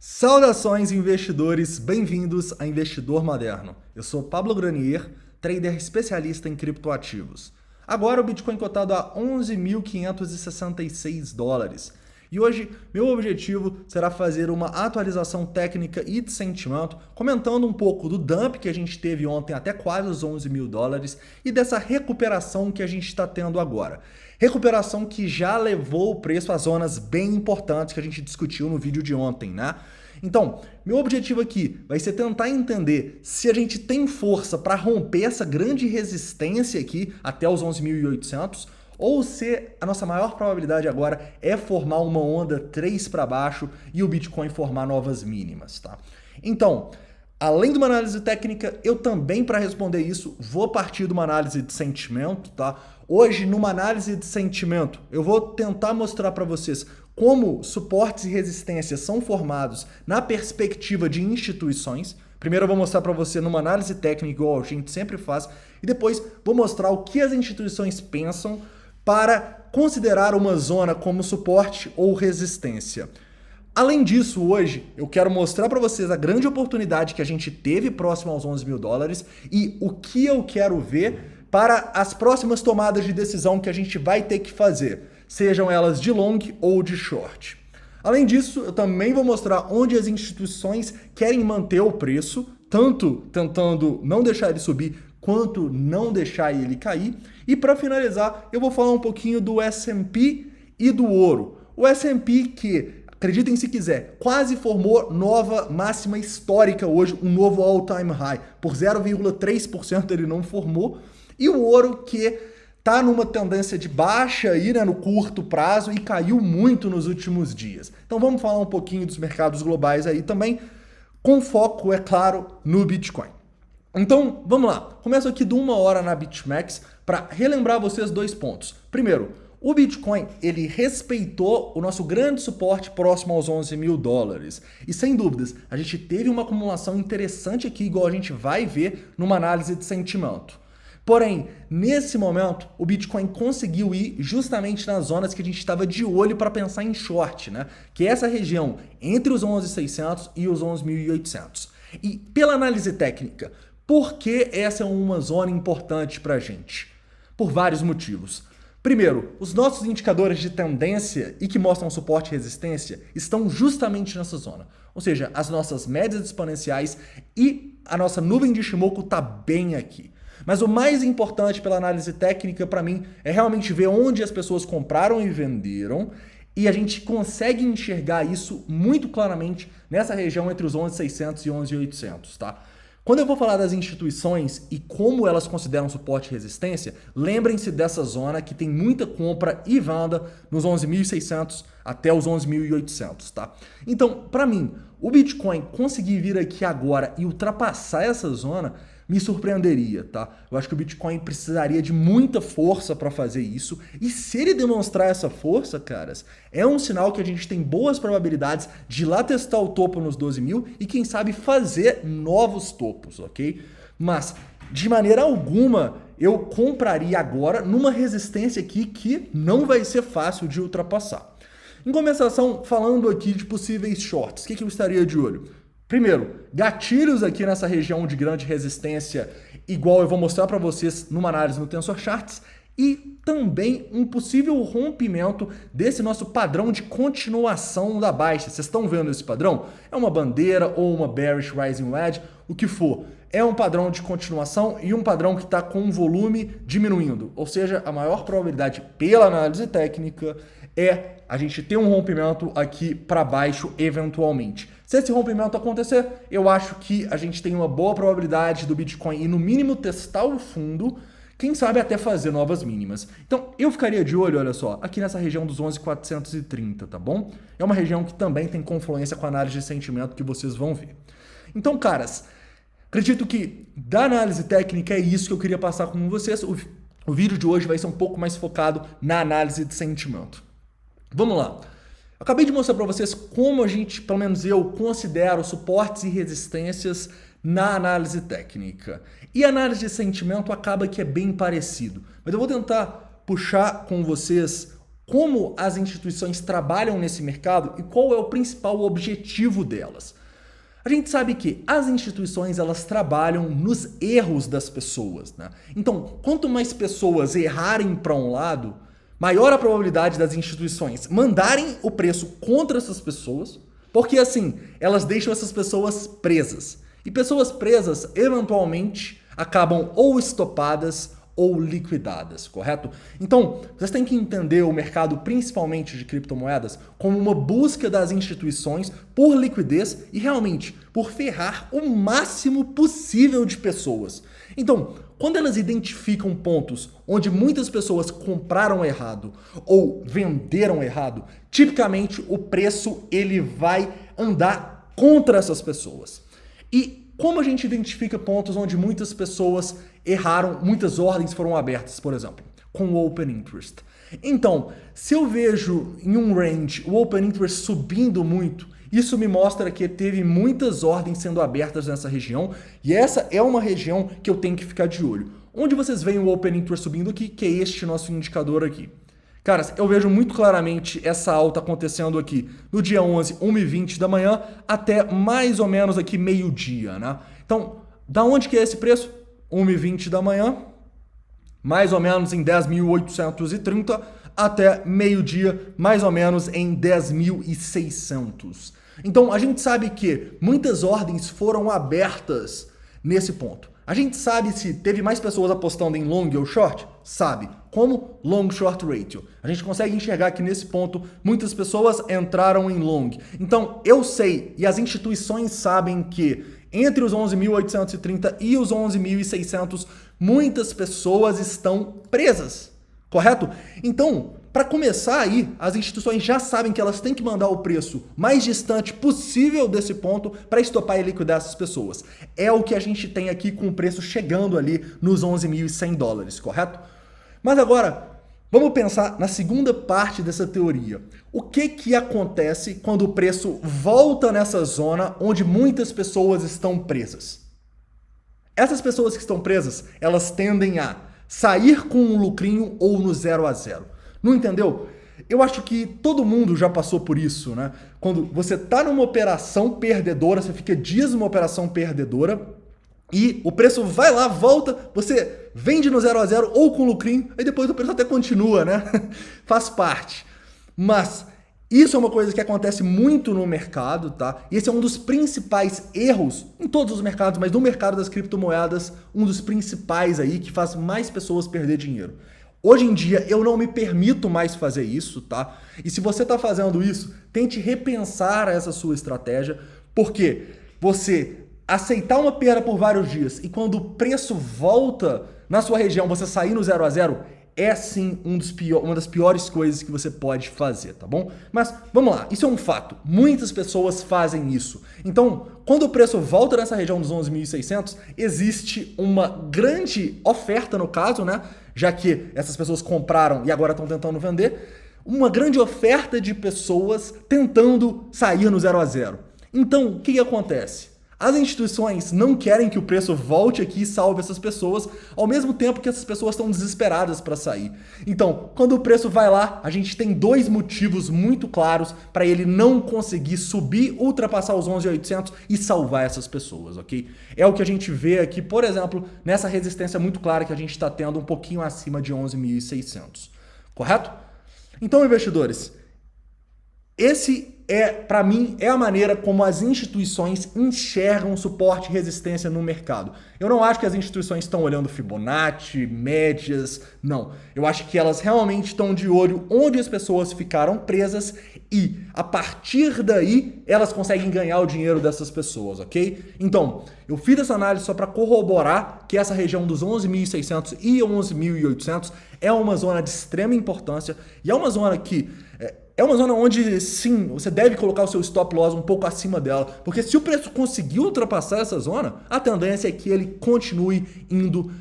Saudações, investidores, bem-vindos a Investidor Moderno. Eu sou Pablo Granier, trader especialista em criptoativos. Agora o Bitcoin cotado a 11.566 dólares. E hoje meu objetivo será fazer uma atualização técnica e de sentimento, comentando um pouco do dump que a gente teve ontem até quase os 11 mil dólares e dessa recuperação que a gente está tendo agora. Recuperação que já levou o preço a zonas bem importantes que a gente discutiu no vídeo de ontem, né? Então, meu objetivo aqui vai ser tentar entender se a gente tem força para romper essa grande resistência aqui até os 11.800 ou se a nossa maior probabilidade agora é formar uma onda 3 para baixo e o Bitcoin formar novas mínimas, tá? Então, além de uma análise técnica, eu também, para responder isso, vou partir de uma análise de sentimento, tá? Hoje, numa análise de sentimento, eu vou tentar mostrar para vocês como suportes e resistências são formados na perspectiva de instituições. Primeiro eu vou mostrar para você numa análise técnica, igual a gente sempre faz, e depois vou mostrar o que as instituições pensam para considerar uma zona como suporte ou resistência. Além disso, hoje eu quero mostrar para vocês a grande oportunidade que a gente teve próximo aos 11 mil dólares e o que eu quero ver para as próximas tomadas de decisão que a gente vai ter que fazer, sejam elas de long ou de short. Além disso, eu também vou mostrar onde as instituições querem manter o preço, tanto tentando não deixar ele subir, quanto não deixar ele cair. E para finalizar, eu vou falar um pouquinho do S&P e do ouro. O S&P que, acreditem se quiser, quase formou nova máxima histórica hoje, um novo all-time high. Por 0,3% ele não formou. E o ouro que está numa tendência de baixa aí, né, no curto prazo e caiu muito nos últimos dias. Então vamos falar um pouquinho dos mercados globais aí também, com foco, é claro, no Bitcoin. Então, vamos lá. Começo aqui de 1 hora na BitMEX para relembrar vocês dois pontos. Primeiro, o Bitcoin, ele respeitou o nosso grande suporte próximo aos 11 mil dólares. E sem dúvidas, a gente teve uma acumulação interessante aqui, igual a gente vai ver numa análise de sentimento. Porém, nesse momento, o Bitcoin conseguiu ir justamente nas zonas que a gente estava de olho para pensar em short, né? Que é essa região entre os 11.600 e os 11.800. E pela análise técnica, por que essa é uma zona importante para a gente? Por vários motivos. Primeiro, os nossos indicadores de tendência e que mostram suporte e resistência estão justamente nessa zona. Ou seja, as nossas médias exponenciais e a nossa nuvem de Ishimoku está bem aqui. Mas o mais importante pela análise técnica para mim é realmente ver onde as pessoas compraram e venderam e a gente consegue enxergar isso muito claramente nessa região entre os 11.600 e 11.800, tá? Quando eu vou falar das instituições e como elas consideram suporte e resistência, lembrem-se dessa zona que tem muita compra e venda nos 11.600 até os 11.800, tá? Então, para mim, o Bitcoin conseguir vir aqui agora e ultrapassar essa zona me surpreenderia, tá? Eu acho que o Bitcoin precisaria de muita força para fazer isso. E se ele demonstrar essa força, caras, é um sinal que a gente tem boas probabilidades de ir lá testar o topo nos 12 mil e quem sabe fazer novos topos, ok? Mas, de maneira alguma, eu compraria agora numa resistência aqui que não vai ser fácil de ultrapassar. Em compensação, falando aqui de possíveis shorts, o que eu estaria de olho? Primeiro, gatilhos aqui nessa região de grande resistência, igual eu vou mostrar para vocês numa análise no Tensor Charts, e também um possível rompimento desse nosso padrão de continuação da baixa. Vocês estão vendo esse padrão? É uma bandeira ou uma bearish rising wedge, o que for. É um padrão de continuação e um padrão que está com um volume diminuindo. Ou seja, a maior probabilidade pela análise técnica é a gente ter um rompimento aqui para baixo eventualmente. Se esse rompimento acontecer, eu acho que a gente tem uma boa probabilidade do Bitcoin ir no mínimo testar o fundo, quem sabe até fazer novas mínimas. Então eu ficaria de olho, olha só, aqui nessa região dos 11.430, tá bom? É uma região que também tem confluência com a análise de sentimento que vocês vão ver. Então, caras, acredito que da análise técnica é isso que eu queria passar com vocês. O vídeo de hoje vai ser um pouco mais focado na análise de sentimento. Vamos lá. Acabei de mostrar para vocês como a gente, pelo menos eu, considero suportes e resistências na análise técnica. E a análise de sentimento acaba que é bem parecido. Mas eu vou tentar puxar com vocês como as instituições trabalham nesse mercado e qual é o principal objetivo delas. A gente sabe que as instituições elas trabalham nos erros das pessoas, né? Então, quanto mais pessoas errarem para um lado, maior a probabilidade das instituições mandarem o preço contra essas pessoas, porque assim, elas deixam essas pessoas presas. E pessoas presas, eventualmente, acabam ou estopadas ou liquidadas, correto? Então, vocês têm que entender o mercado, principalmente de criptomoedas, como uma busca das instituições por liquidez e realmente por ferrar o máximo possível de pessoas. Então, quando elas identificam pontos onde muitas pessoas compraram errado ou venderam errado, tipicamente o preço ele vai andar contra essas pessoas. E como a gente identifica pontos onde muitas pessoas erraram, muitas ordens foram abertas, por exemplo, com o Open Interest? Então, se eu vejo em um range o Open Interest subindo muito, isso me mostra que teve muitas ordens sendo abertas nessa região e essa é uma região que eu tenho que ficar de olho. Onde vocês veem o Open Interest subindo aqui, que é este nosso indicador aqui. Cara, eu vejo muito claramente essa alta acontecendo aqui no dia 11, 1h20 da manhã, até mais ou menos aqui meio-dia, né? Então, da onde que é esse preço? 1h20 da manhã, mais ou menos em 10.830, até meio-dia, mais ou menos em 10.600. Então, a gente sabe que muitas ordens foram abertas nesse ponto. A gente sabe se teve mais pessoas apostando em long ou short? Sabe. Como? Long short ratio. A gente consegue enxergar que nesse ponto muitas pessoas entraram em long. Então eu sei e as instituições sabem que entre os 11.830 e os 11.600 muitas pessoas estão presas. Correto? Então, para começar aí, as instituições já sabem que elas têm que mandar o preço mais distante possível desse ponto para estopar e liquidar essas pessoas. É o que a gente tem aqui com o preço chegando ali nos 11.100 dólares, correto? Mas agora, vamos pensar na segunda parte dessa teoria. O que acontece quando o preço volta nessa zona onde muitas pessoas estão presas? Essas pessoas que estão presas, elas tendem a sair com um lucrinho ou no 0 a 0. Não entendeu? Eu acho que todo mundo já passou por isso, né? Quando você tá numa operação perdedora, você fica dias numa operação perdedora e o preço vai lá, volta, você vende no 0 a 0 ou com lucrinho, aí depois o preço até continua, né? Faz parte. Mas isso é uma coisa que acontece muito no mercado, tá? E esse é um dos principais erros em todos os mercados, mas no mercado das criptomoedas, um dos principais aí que faz mais pessoas perder dinheiro. Hoje em dia eu não me permito mais fazer isso, tá? E se você está fazendo isso, tente repensar essa sua estratégia, porque você aceitar uma perda por vários dias e quando o preço volta na sua região, você sair no 0 a 0, é sim uma das piores coisas que você pode fazer, tá bom? Mas vamos lá, isso é um fato. Muitas pessoas fazem isso. Então, quando o preço volta nessa região dos 11.600, existe uma grande oferta no caso, né? Já que essas pessoas compraram e agora estão tentando vender, uma grande oferta de pessoas tentando sair no 0 a 0. Então, o que acontece? As instituições não querem que o preço volte aqui e salve essas pessoas, ao mesmo tempo que essas pessoas estão desesperadas para sair. Então, quando o preço vai lá, a gente tem dois motivos muito claros para ele não conseguir subir, ultrapassar os 11.800 e salvar essas pessoas, ok? É o que a gente vê aqui, por exemplo, nessa resistência muito clara que a gente está tendo um pouquinho acima de 11.600, correto? Então, investidores, para mim, é a maneira como as instituições enxergam suporte e resistência no mercado. Eu não acho que as instituições estão olhando Fibonacci, médias, não. Eu acho que elas realmente estão de olho onde as pessoas ficaram presas e, a partir daí, elas conseguem ganhar o dinheiro dessas pessoas, ok? Então, eu fiz essa análise só para corroborar que essa região dos 11.600 e 11.800 é uma zona de extrema importância e é uma zona que... É uma zona onde, sim, você deve colocar o seu stop loss um pouco acima dela, porque se o preço conseguir ultrapassar essa zona, a tendência é que ele continue indo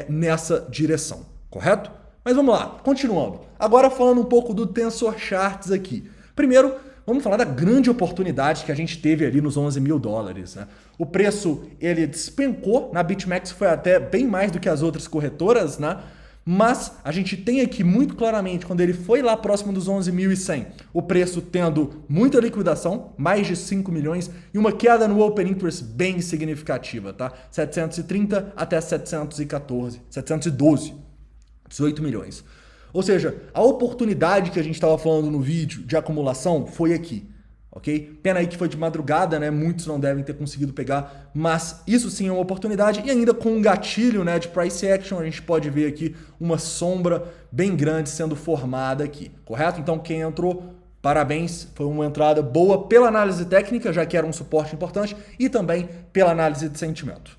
nessa direção, correto? Mas vamos lá, continuando. Agora falando um pouco do Tensor Charts aqui. Primeiro, vamos falar da grande oportunidade que a gente teve ali nos 11.000 dólares, né? O preço, ele despencou, na BitMEX foi até bem mais do que as outras corretoras, né? Mas a gente tem aqui muito claramente, quando ele foi lá próximo dos 11.100, o preço tendo muita liquidação, mais de 5 milhões, e uma queda no Open Interest bem significativa, tá? 730 até 714, 712, 18 milhões. Ou seja, a oportunidade que a gente estava falando no vídeo de acumulação foi aqui. Ok? Pena aí que foi de madrugada, né? Muitos não devem ter conseguido pegar, mas isso sim é uma oportunidade. E ainda com um gatilho, né, de price action, a gente pode ver aqui uma sombra bem grande sendo formada aqui, correto? Então quem entrou, parabéns, foi uma entrada boa pela análise técnica, já que era um suporte importante, e também pela análise de sentimento.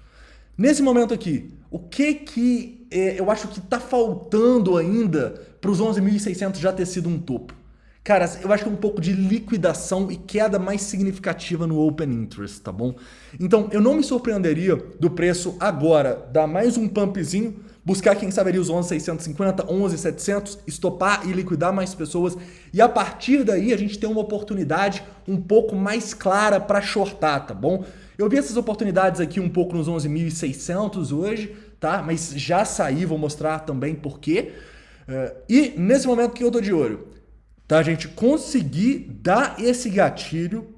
Nesse momento aqui, o que eu acho que está faltando ainda para os 11.600 já ter sido um topo? Cara, eu acho que é um pouco de liquidação e queda mais significativa no Open Interest, tá bom? Então, eu não me surpreenderia do preço agora dar mais um pumpzinho, buscar quem sabe ali os 11.650, 11.700, estopar e liquidar mais pessoas, e a partir daí a gente tem uma oportunidade um pouco mais clara para shortar, tá bom? Eu vi essas oportunidades aqui um pouco nos 11.600 hoje, tá? Mas já saí, vou mostrar também por quê. E nesse momento que eu tô de olho, tá, a gente conseguir dar esse gatilho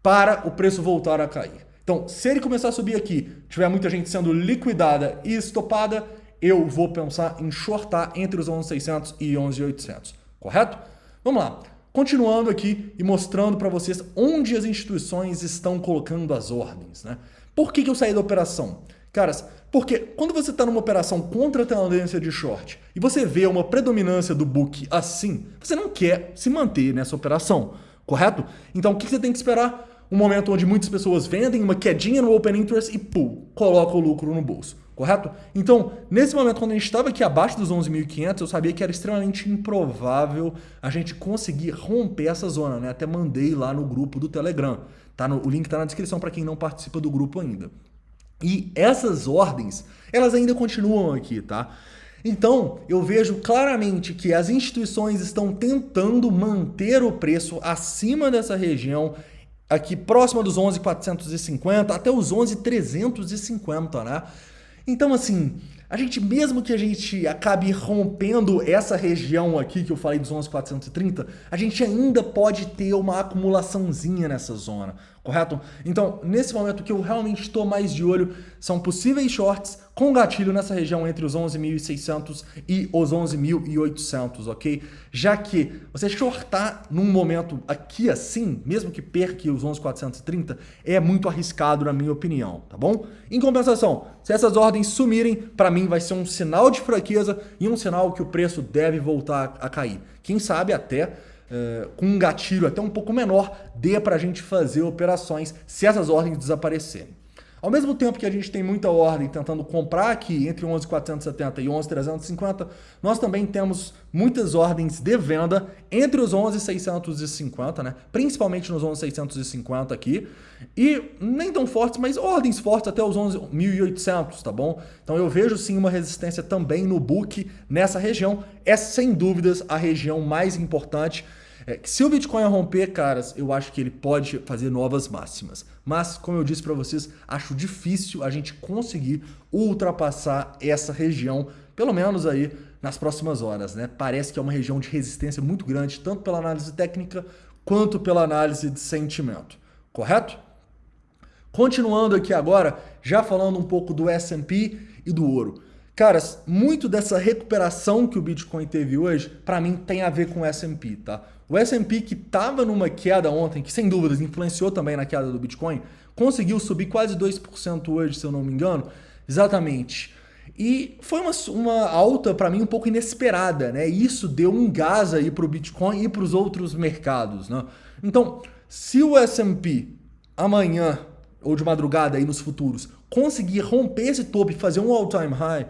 para o preço voltar a cair. Então, se ele começar a subir aqui, tiver muita gente sendo liquidada e estopada, eu vou pensar em shortar entre os 11.600 e 11.800, correto? Vamos lá. Continuando aqui e mostrando para vocês onde as instituições estão colocando as ordens, né? Por que eu saí da operação? Caras, porque quando você está numa operação contra a tendência de short e você vê uma predominância do book assim, você não quer se manter nessa operação, correto? Então o que você tem que esperar? Um momento onde muitas pessoas vendem, uma quedinha no Open Interest e coloca o lucro no bolso, correto? Então, nesse momento, quando a gente estava aqui abaixo dos 11.500, eu sabia que era extremamente improvável a gente conseguir romper essa zona, né? Até mandei lá no grupo do Telegram, tá? O link está na descrição para quem não participa do grupo ainda. E essas ordens, elas ainda continuam aqui, tá? Então, eu vejo claramente que as instituições estão tentando manter o preço acima dessa região, aqui próxima dos 11.450 até os 11.350, né? Então, assim, mesmo que a gente acabe rompendo essa região aqui que eu falei dos 11.430, a gente ainda pode ter uma acumulaçãozinha nessa zona, correto? Então, nesse momento que eu realmente estou mais de olho são possíveis shorts com gatilho nessa região entre os 11.600 e os 11.800, ok? Já que você shortar num momento aqui assim, mesmo que perca os 11.430, é muito arriscado na minha opinião, tá bom? Em compensação, se essas ordens sumirem, para mim vai ser um sinal de fraqueza e um sinal que o preço deve voltar a cair. Quem sabe até com um gatilho até um pouco menor, dê para a gente fazer operações se essas ordens desaparecerem. Ao mesmo tempo que a gente tem muita ordem tentando comprar aqui entre 11.470 e 11.350, nós também temos muitas ordens de venda entre os 11.650, né? Principalmente nos 11.650 aqui, e nem tão fortes, mas ordens fortes até os 11.800, tá bom? Então eu vejo sim uma resistência também no book nessa região. É sem dúvidas a região mais importante. Se o Bitcoin romper, caras, eu acho que ele pode fazer novas máximas. Mas, como eu disse para vocês, acho difícil a gente conseguir ultrapassar essa região, pelo menos aí nas próximas horas, né? Parece que é uma região de resistência muito grande, tanto pela análise técnica quanto pela análise de sentimento. Correto? Continuando aqui agora, já falando um pouco do S&P e do ouro. Caras, muito dessa recuperação que o Bitcoin teve hoje, para mim, tem a ver com o S&P, tá? O S&P que estava numa queda ontem, que sem dúvidas influenciou também na queda do Bitcoin, conseguiu subir quase 2% hoje, se eu não me engano. Exatamente. E foi uma alta, para mim, um pouco inesperada, né? E isso deu um gás aí para o Bitcoin e para os outros mercados, né? Então, se o S&P amanhã, ou de madrugada aí nos futuros, conseguir romper esse topo e fazer um all-time high,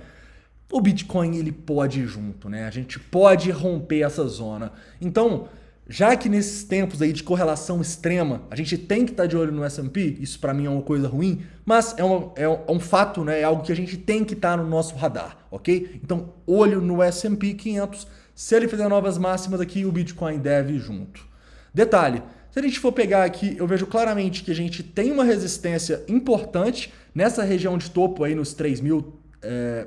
o Bitcoin ele pode ir junto, né? A gente pode romper essa zona. Então, já que nesses tempos aí de correlação extrema, a gente tem que estar de olho no S&P, isso para mim é uma coisa ruim, mas é um fato, né? É algo que a gente tem que estar no nosso radar, ok? Então, olho no S&P 500, se ele fizer novas máximas aqui, o Bitcoin deve ir junto. Detalhe, se a gente for pegar aqui, eu vejo claramente que a gente tem uma resistência importante nessa região de topo aí nos 3.000,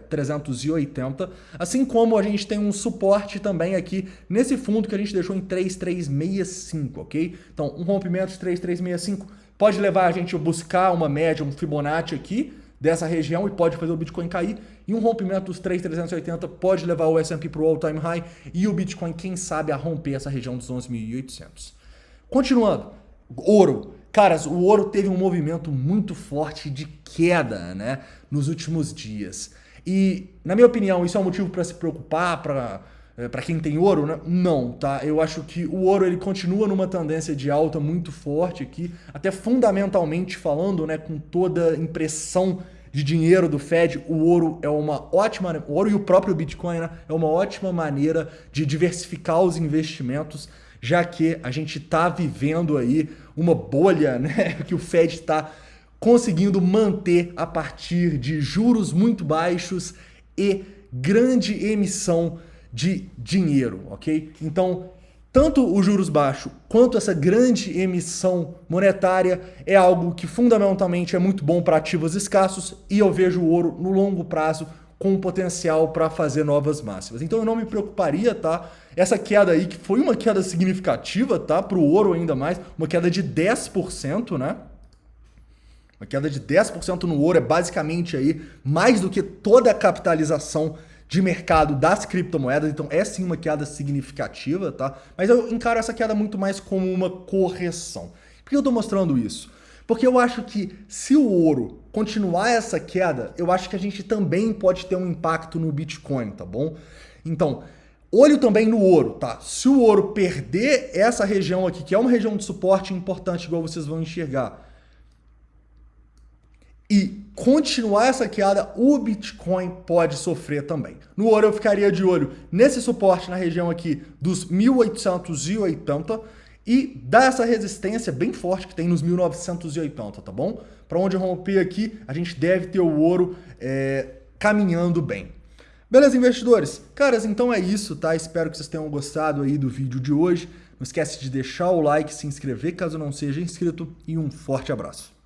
380, assim como a gente tem um suporte também aqui nesse fundo que a gente deixou em 3365, ok? Então, um rompimento de 3365 pode levar a gente a buscar uma média, um Fibonacci aqui dessa região e pode fazer o Bitcoin cair, e um rompimento dos 3.380 pode levar o S&P para o all-time high e o Bitcoin, quem sabe, a romper essa região dos 11.800. Continuando, ouro. Caras, o ouro teve um movimento muito forte de queda, né, nos últimos dias. E, na minha opinião, isso é um motivo para se preocupar, para quem tem ouro, né? Não, tá? Eu acho que o ouro ele continua numa tendência de alta muito forte aqui, até fundamentalmente falando, né, com toda a impressão de dinheiro do Fed, o ouro é uma ótima, o ouro e o próprio Bitcoin, né, é uma ótima maneira de diversificar os investimentos, já que a gente está vivendo aí uma bolha, né, que o Fed está conseguindo manter a partir de juros muito baixos e grande emissão de dinheiro, ok? Então, tanto os juros baixos quanto essa grande emissão monetária é algo que fundamentalmente é muito bom para ativos escassos, e eu vejo o ouro no longo prazo com potencial para fazer novas máximas. Então eu não me preocuparia, tá? Essa queda aí, que foi uma queda significativa, tá? Para o ouro ainda mais, uma queda de 10%, né? Uma queda de 10% no ouro é basicamente aí mais do que toda a capitalização de mercado das criptomoedas, então é sim uma queda significativa, tá? Mas eu encaro essa queda muito mais como uma correção. Por que eu tô mostrando isso? Porque eu acho que se o ouro continuar essa queda, eu acho que a gente também pode ter um impacto no Bitcoin, tá bom? Então, olho também no ouro, tá? Se o ouro perder essa região aqui, que é uma região de suporte importante, igual vocês vão enxergar, e continuar essa queda, o Bitcoin pode sofrer também. No ouro eu ficaria de olho nesse suporte na região aqui dos 1.880 e dar essa resistência bem forte que tem nos 1.980, tá bom? Para onde romper aqui, a gente deve ter o ouro caminhando bem. Beleza, investidores? Caras, então é isso, tá? Espero que vocês tenham gostado aí do vídeo de hoje. Não esquece de deixar o like, se inscrever caso não seja inscrito e um forte abraço.